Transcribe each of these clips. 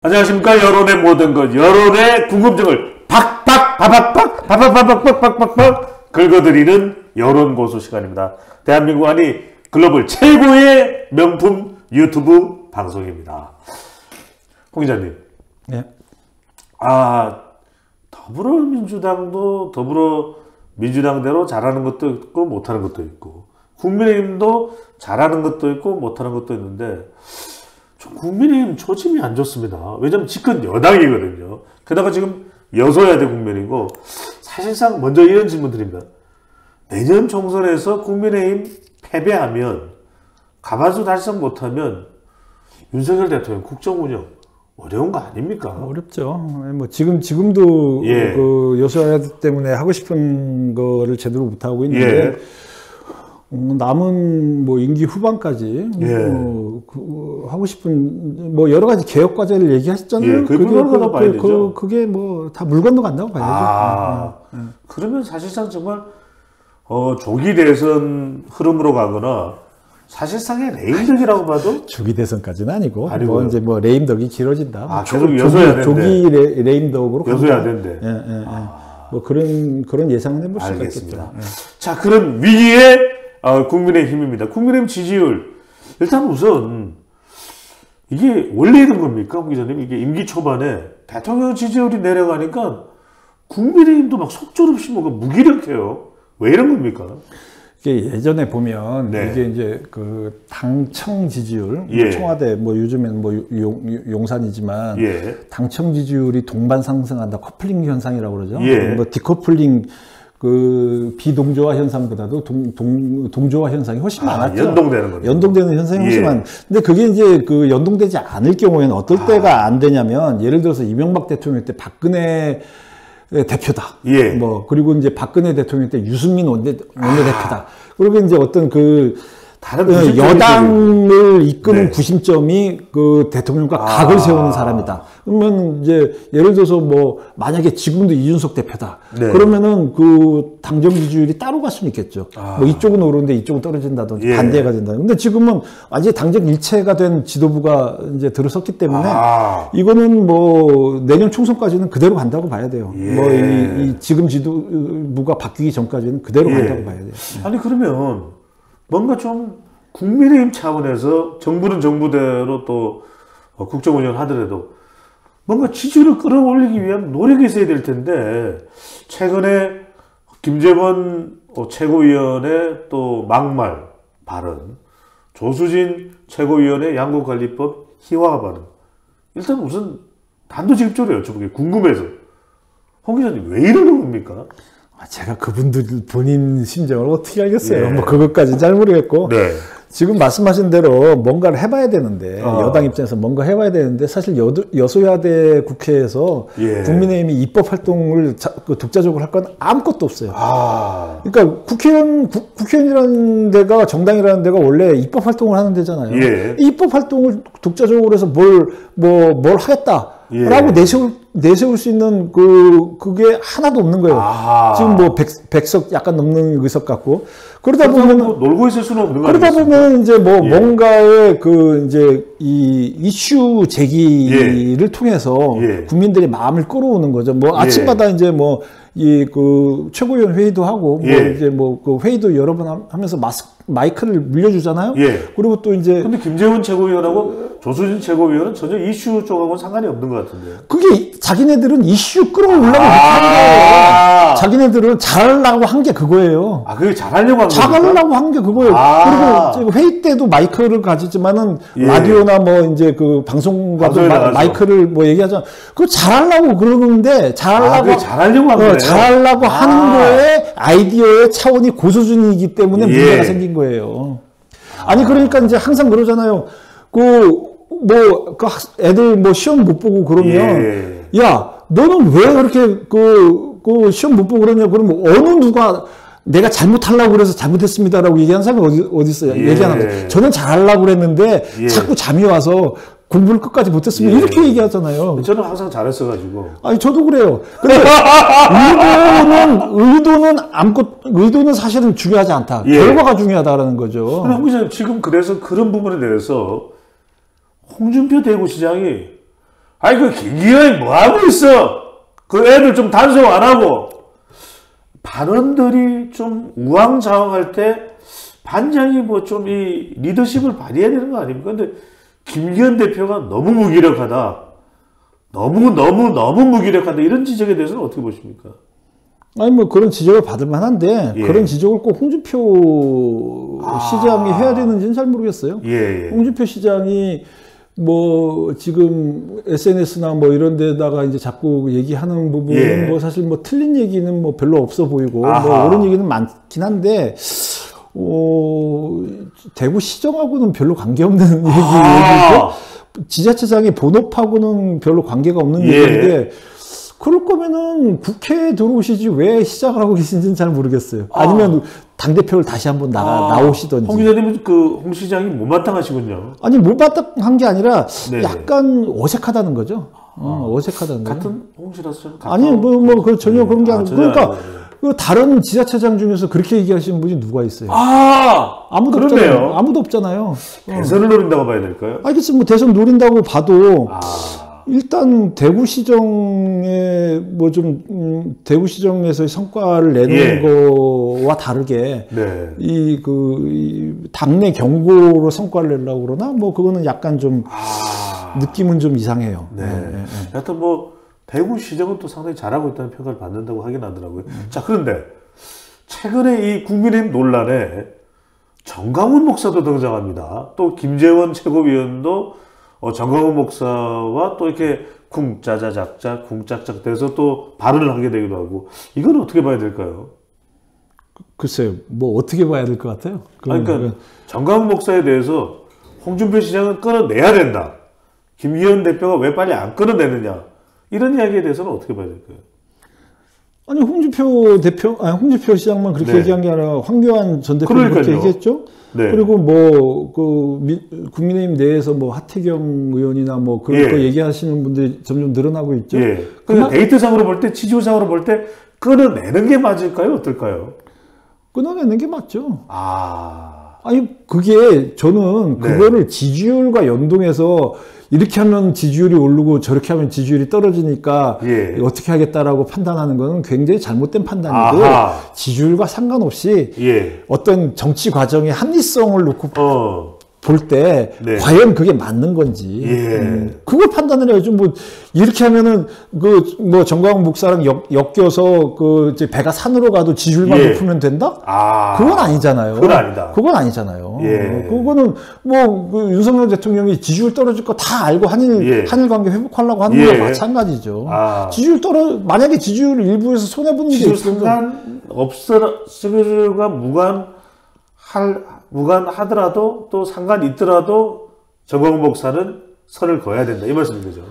안녕하십니까. 여론의 모든 것, 여론의 궁금증을 박박박박박박박박박박박 긁어드리는 여론고수 시간입니다. 대한민국 아니 글로벌 최고의 명품 유튜브 방송입니다. 홍 기자님. 네. 더불어민주당도 더불어민주당대로 잘하는 것도 있고 못하는 것도 있고, 국민의힘도 잘하는 것도 있고 못하는 것도 있는데, 국민의힘 초심이 안 좋습니다. 왜냐면 집권 여당이거든요. 게다가 지금 여소야대 국면이고, 사실상 먼저 이런 질문 드립니다. 내년 총선에서 국민의힘 패배하면, 가반수 달성 못하면 윤석열 대통령 국정 운영 어려운 거 아닙니까? 어렵죠. 뭐 지금도 예. 그 여소야대 때문에 하고 싶은 거를 제대로 못 하고 있는데. 예. 남은 뭐 임기 후반까지 예. 하고 싶은 뭐 여러 가지 개혁 과제를 얘기하셨잖아요. 예, 그게 뭐 다 물 건너 간다고 봐야죠. 그러면 사실상 정말 조기 대선 흐름으로 가거나 사실상의 레임덕이라고 봐도 조기 대선까지는 아니고 아니고요. 뭐 이제 뭐 레임덕이 길어진다. 계속 여소야대인데. 조기 레임덕으로 여소야대인데. 뭐 그런 예상은 해볼 수가 알겠습니다. 있겠죠. 자, 그런 위기의 국민의힘입니다. 국민의힘 지지율, 일단 우선 이게 원래 이런 겁니까, 홍 기자님? 이게 임기 초반에 대통령 지지율이 내려가니까 국민의힘도 막 속절없이 뭔가 무기력해요. 왜 이런 겁니까? 이게 예전에 보면 네. 이게 이제 그 당청 지지율, 예. 청와대 뭐 요즘엔 뭐 용산이지만 예. 당청 지지율이 동반 상승한다, 커플링 현상이라고 그러죠. 예. 뭐 디커플링 그 비동조화 현상보다도 동조화 현상이 훨씬 많았죠. 연동되는 거죠. 연동되는 현상이 훨씬 예. 많. 근데 그게 이제 그 연동되지 않을 경우에는 어떨 때가 안 되냐면, 예를 들어서 이명박 대통령 때 박근혜 대표다. 예. 뭐 그리고 이제 박근혜 대통령 때 유승민 원내대표다. 그리고 이제 어떤 그 다른 여당을 이끄는 네. 구심점이 그 대통령과 각을 세우는 사람이다. 그러면 이제 예를 들어서 뭐 만약에 지금도 이준석 대표다. 네. 그러면은 그 당정 지지율이 따로 갈 수는 있겠죠. 뭐 이쪽은 오르는데 이쪽은 떨어진다든지 예. 반대가 된다. 근데 지금은 완전히 당정 일체가 된 지도부가 이제 들어섰기 때문에 이거는 뭐 내년 총선까지는 그대로 간다고 봐야 돼요. 예. 뭐 이 지금 지도부가 바뀌기 전까지는 그대로 간다고 봐야 돼요. 아니, 그러면 뭔가 좀 국민의힘 차원에서 정부는 정부대로 또 국정 운영을 하더라도 뭔가 지지율을 끌어올리기 위한 노력이 있어야 될 텐데, 최근에 김재원 최고위원의 또 막말 발언, 조수진 최고위원의 양국관리법 희화 발언, 일단 우선 단도직입적으로 여쭤보게 궁금해서, 홍 기자님 왜 이러는 겁니까? 제가 그분들 본인 심정을 어떻게 알겠어요. 예. 뭐 그것까지는 잘 모르겠고. 네. 지금 말씀하신 대로 뭔가를 해봐야 되는데, 여당 입장에서 뭔가 해봐야 되는데, 사실 여소야대 국회에서 예. 국민의힘이 입법 활동을 독자적으로 할 건 아무것도 없어요. 그러니까 국회의원이라는 데가, 정당이라는 데가 원래 입법 활동을 하는 데잖아요. 예. 입법 활동을 독자적으로 해서 뭘 하겠다. 예. 라고 내세울 수 있는 그게 하나도 없는 거예요. 지금 뭐 100석 약간 넘는 의석 같고. 그러다 보면 뭐 놀고 있을 수는 없는 거 아니겠습니까? 그러다 보면 이제 뭐 예. 뭔가의 이제 이 이슈 제기를 통해서 예. 국민들의 마음을 끌어오는 거죠. 뭐 아침마다 이제 뭐 최고위원 회의도 하고, 뭐 예. 이제 그 회의도 여러 번 하면서 마이크를 물려주잖아요. 예. 그리고 또 이제 근데 김재원 최고위원하고 조수진 최고위원은 전혀 이슈 쪽하고는 상관이 없는 것 같은데요. 그게 자기네들은 이슈 끌어올려고 그렇게 한 거예요. 자기네들은 잘하려고 한 게 그거예요. 그게 잘하려고 한 겁니까? 잘하려고 한 게 그거예요. 그리고 회의 때도 마이크를 가지지만은 예. 라디오나 뭐 이제 그 방송과도 마이크를 뭐 얘기하잖아. 그거 잘하려고 그러는데 그게 잘하려고 한 거예요. 잘하려고 하는 거에 아이디어의 차원이 고수준이기 때문에 문제가 생긴 거예요. 아니 그러니까 이제 항상 그러잖아요. 애들 뭐 시험 못 보고 그러면 야 너는 왜 그렇게 시험 못 보고 그러냐. 그러면 어느 누가 내가 잘못하려고 그래서 잘못했습니다라고 얘기하는 사람이 어디 있어요? 얘기하는 저는 잘하려고 그랬는데 자꾸 잠이 와서 공부를 끝까지 못했으면 이렇게 얘기하잖아요. 저는 항상 잘했어가지고. 아니 저도 그래요. 근데 의도는 사실은 중요하지 않다. 결과가 중요하다라는 거죠. 홍 기자님 지금 그래서 그런 부분에 대해서 홍준표 대구시장이 아니, 그 김기현이 뭐 하고 있어? 그 애들 좀 단속 안 하고. 발언들이 좀 우왕좌왕할 때 반장이 뭐 좀 이 리더십을 발휘해야 되는 거 아닙니까? 근데 김기현 대표가 너무 무기력하다. 너무 무기력하다. 이런 지적에 대해서는 어떻게 보십니까? 아니 뭐 그런 지적을 받을 만한데 예. 그런 지적을 꼭 홍준표 시장이 해야 되는지는 잘 모르겠어요. 예. 홍준표 시장이 뭐 지금 SNS나 뭐 이런 데다가 이제 자꾸 얘기하는 부분은 예. 뭐 사실 뭐 틀린 얘기는 뭐 별로 없어 보이고 아하. 뭐 옳은 얘기는 많긴 한데 대구 시정하고는 별로 관계없는 얘기고 지자체장의 본업하고는 별로 관계가 없는 예. 얘기인데 그럴 거면은 국회에 들어오시지 왜 시작을 하고 계신지는 잘 모르겠어요. 아니면 당대표를 다시 한번 나오시던지. 홍 기자님은 그 홍 시장이 못마땅하시군요. 아니, 못마땅한 게 아니라 네네. 약간 어색하다는 거죠. 어색하다는 거죠. 같은 홍 씨라서 좀 아니, 그 전혀 그런 게 아니고. 전혀 그러니까 아니에요. 그 다른 지자체장 중에서 그렇게 얘기하시는 분이 누가 있어요? 아무도 그러네요. 없잖아요. 아무도 없잖아요. 대선을 노린다고 봐야 될까요? 알겠어. 뭐 대선 노린다고 봐도 아, 일단 대구시정에 뭐 좀 대구시정에서의 성과를 내는 예. 거와 다르게 네. 이 당내 경고로 성과를 내려고 그러나 뭐 그거는 약간 좀 느낌은 좀 이상해요. 네. 하여튼 뭐 대구시정은 또 상당히 잘하고 있다는 평가를 받는다고 하긴 하더라고요. 자, 그런데 최근에 이 국민의힘 논란에 정강훈 목사도 등장합니다. 또 김재원 최고위원도 정강훈 목사와 또 이렇게 쿵짜자작자 쿵짝짝 돼서 또 발언을 하게 되기도 하고, 이건 어떻게 봐야 될까요? 글쎄요, 뭐 어떻게 봐야 될 것 같아요? 그러니까 정강훈 목사에 대해서 홍준표 시장은 끊어내야 된다. 김기현 대표가 왜 빨리 안 끊어내느냐. 이런 이야기에 대해서는 어떻게 봐야 될까요? 아니 홍준표 시장만 그렇게 네. 얘기한 게 아니라 황교안 전 대표도 그렇게 그러니까요. 얘기했죠. 네. 그리고 뭐 국민의힘 내에서 뭐 하태경 의원이나 뭐 그런 예. 거 얘기하시는 분들이 점점 늘어나고 있죠. 예. 근데 데이터상으로 볼 때, 지지율상으로 볼 때 끊어내는 게 맞을까요? 어떨까요? 끊어내는 게 맞죠. 아니 그게 저는 네. 그거를 지지율과 연동해서 이렇게 하면 지지율이 오르고 저렇게 하면 지지율이 떨어지니까 예. 어떻게 하겠다라고 판단하는 거는 굉장히 잘못된 판단이고 지지율과 상관없이 예. 어떤 정치 과정의 합리성을 놓고 볼 때 네. 과연 그게 맞는 건지 그걸 판단을 해야죠. 뭐 이렇게 하면은 그 뭐 정광훈 목사랑 엮여서 그 이제 배가 산으로 가도 지지율만 높으면 된다? 그건 아니잖아요. 그건 아니다. 그건 아니잖아요. 예. 그거는 뭐 그 윤석열 대통령이 지지율 떨어질 거 다 알고 한일 관계 회복하려고 하는 거랑 마찬가지죠. 만약에 지지율 일부에서 손해 보는 게 지지율 있으면 상관 없으가 무관하더라도 또 상관 있더라도 정광훈 목사는 선을 그어야 된다, 이 말씀인 거죠.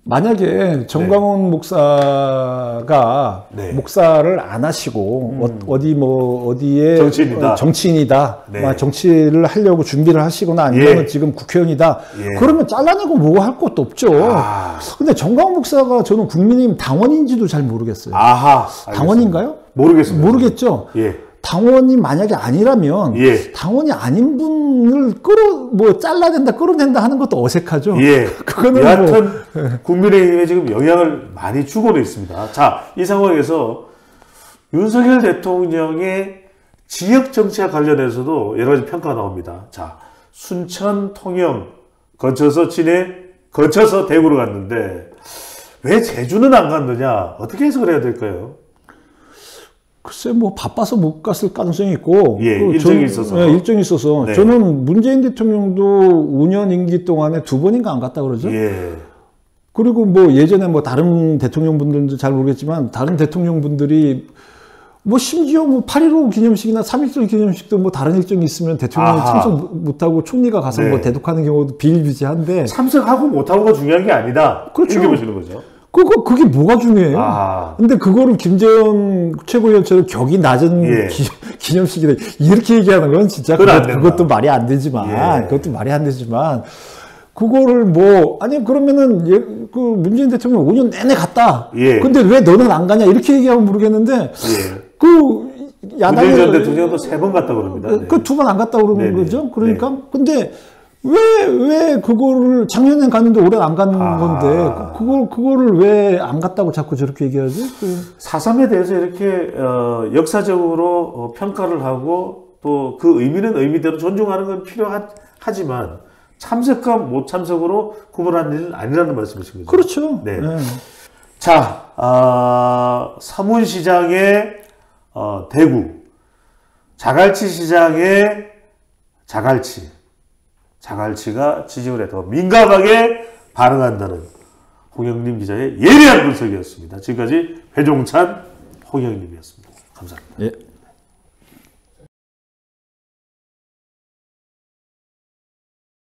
만약에 정광훈 목사가 목사를 안 하시고 어디에 정치인이다. 정치를 하려고 준비를 하시거나 아니면 지금 국회의원이다. 그러면 잘라내고 뭐 할 것도 없죠. 근데 정광훈 목사가 저는 국민의힘 당원인지도 잘 모르겠어요. 당원인가요? 모르겠습니다. 모르겠죠. 당원이 만약에 아니라면 당원이 아닌 분을 잘라낸다, 끌어낸다 하는 것도 어색하죠. 그거는 여하튼 국민의힘에 지금 영향을 많이 주고는 있습니다. 자, 이 상황에서 윤석열 대통령의 지역 정치와 관련해서도 여러 가지 평가가 나옵니다. 자, 순천, 통영 거쳐서 거쳐서 대구로 갔는데 왜 제주는 안 갔느냐? 어떻게 해석을 해야 될까요? 글쎄, 뭐, 바빠서 못 갔을 가능성이 있고. 일정이 있어서. 일정이 있어서. 저는 문재인 대통령도 5년 임기 동안에 2번인가 안 갔다 그러죠. 그리고 뭐, 예전에 뭐, 다른 대통령분들도 잘 모르겠지만, 다른 대통령분들이 뭐, 심지어 뭐, 8.15 기념식이나 3.1절 기념식도 뭐, 다른 일정이 있으면 대통령이 참석 못하고 총리가 가서 뭐, 대독하는 경우도 비일비재한데. 참석하고 못하고가 중요한 게 아니다. 그렇죠. 이렇게 보시는 거죠. 그게 뭐가 중요해요? 근데 그거를 김재원 최고위원처럼 격이 낮은 기념식이다. 이렇게 얘기하는 건 진짜 그것도 말이 안 되지만, 그거를 뭐, 아니, 그러면은, 그 문재인 대통령 5년 내내 갔다. 근데 왜 너는 안 가냐? 이렇게 얘기하면 모르겠는데, 야당이. 문재인 전 대통령도 3번 갔다 그럽니다. 그 2번 안 갔다 그러는 거죠. 그러니까. 근데, 왜 그거를 작년에 갔는데 올해 안 가는 건데 그거를 왜 안 갔다고 자꾸 저렇게 얘기하지? 4.3에 대해서 이렇게 역사적으로 평가를 하고 또 그 의미는 의미대로 존중하는 건 필요하지만 참석과 못 참석으로 구분하는 일은 아니라는 말씀이신 거죠. 그렇죠. 네. 네. 자, 서문시장의 대구, 자갈치 시장의 자갈치가 지지율에 더 민감하게 반응한다는 홍영림 기자의 예리한 분석이었습니다. 지금까지 배종찬, 홍영림이었습니다. 감사합니다. 예.